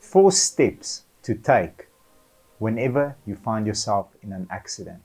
4 steps to take whenever you find yourself in an accident.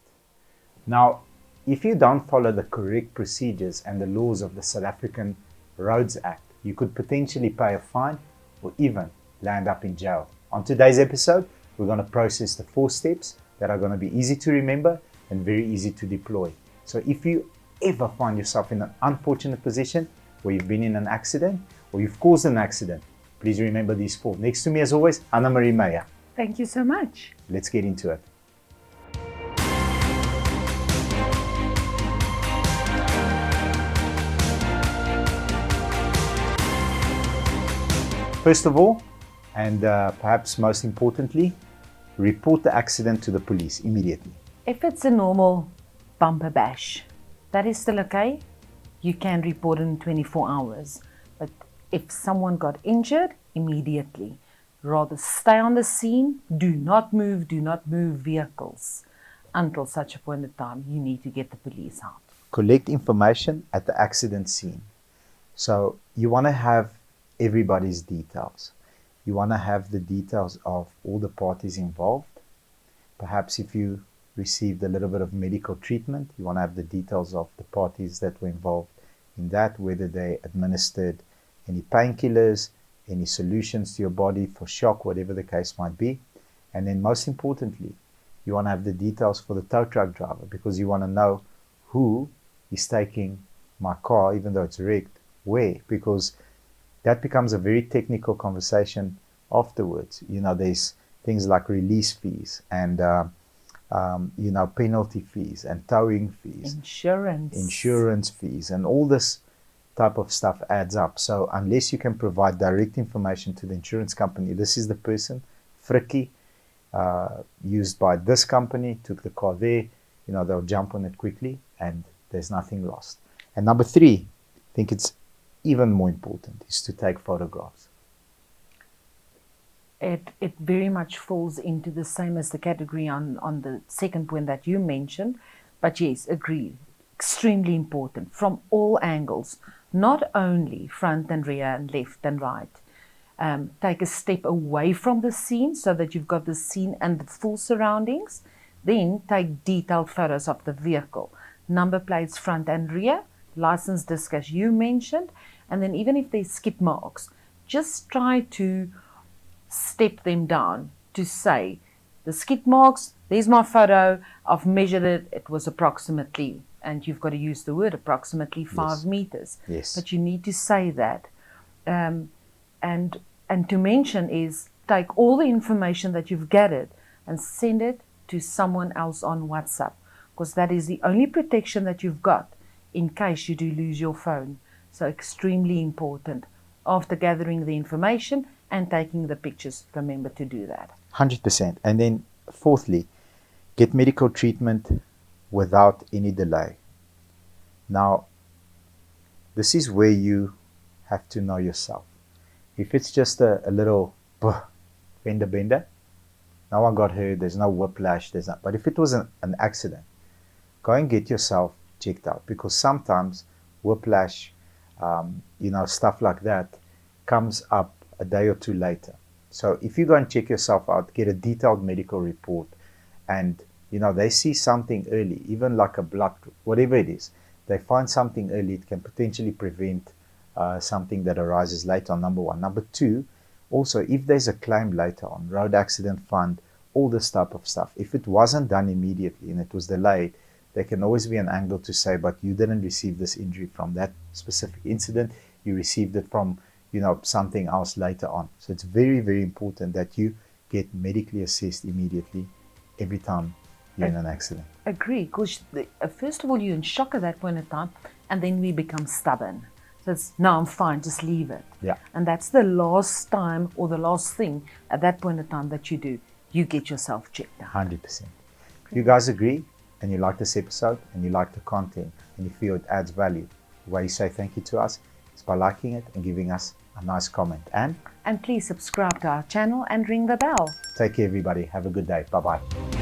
Now, if you don't follow the correct procedures and the laws of the South African Roads Act, you could potentially pay a fine or even land up in jail. On today's episode, we're going to process the 4 steps that are going to be easy to remember and very easy to deploy. So if you ever find yourself in an unfortunate position where you've been in an accident or you've caused an accident, please remember these 4. Next to me, as always, Anna Marie Meyer. Thank you so much. Let's get into it. First of all, and perhaps most importantly, report the accident to the police immediately. If it's a normal bumper bash, that is still okay. You can report it in 24 hours. But if someone got injured, immediately. Rather stay on the scene. Do not move vehicles until such a point in time you need to get the police out. Collect information at the accident scene. So you want to have everybody's details. You want to have the details of all the parties involved. Perhaps if you received a little bit of medical treatment, you want to have the details of the parties that were involved in that, whether they administered any painkillers, any solutions to your body for shock, whatever the case might be. And then most importantly, you want to have the details for the tow truck driver, because you want to know who is taking my car, even though it's wrecked, where, because that becomes a very technical conversation afterwards. You know, there's things like release fees and, penalty fees and towing fees. Insurance fees and all this type of stuff adds up. So unless you can provide direct information to the insurance company, this is the person, Frikkie, used by this company, took the car there, they'll jump on it quickly and there's nothing lost. And number 3, I think it's even more important, is to take photographs. It very much falls into the same as the category on the second point that you mentioned. But yes, agree. Extremely important from all angles, not only front and rear and left and right. Take a step away from the scene so that you've got the scene and the full surroundings. Then take detailed photos of the vehicle. Number plates front and rear, license disc as you mentioned, and then even if there's skid marks, just try to step them down to say, the skid marks, there's my photo, I've measured it, it was approximately, and you've got to use the word approximately 5 meters. Yes. But you need to say that. And to mention is, take all the information that you've gathered and send it to someone else on WhatsApp, because that is the only protection that you've got in case you do lose your phone. So extremely important. After gathering the information and taking the pictures, remember to do that. 100%. And then fourthly, get medical treatment without any delay. Now, this is where you have to know yourself. If it's just a little fender bender, no one got hurt, there's no whiplash, but if it was an accident, go and get yourself checked out, because sometimes whiplash, stuff like that comes up a day or 2 later. So if you go and check yourself out, get a detailed medical report, and they see something early, even like a blood group, whatever it is, they find something early, it can potentially prevent something that arises later on, number 1. Number 2, also, if there's a claim later on, road accident fund, all this type of stuff, if it wasn't done immediately and it was delayed, there can always be an angle to say, but you didn't receive this injury from that specific incident, you received it from something else later on. So it's very, very important that you get medically assessed immediately every time you're in an accident. Agree, because first of all, you're in shock at that point in time, and then we become stubborn. So it's, no, I'm fine, just leave it. Yeah. And that's the last time or the last thing at that point in time that you do. You get yourself checked out. 100%. If you guys agree and you like this episode and you like the content and you feel it adds value, the way you say thank you to us is by liking it and giving us a nice comment. And please subscribe to our channel and ring the bell. Take care, everybody. Have a good day. Bye-bye.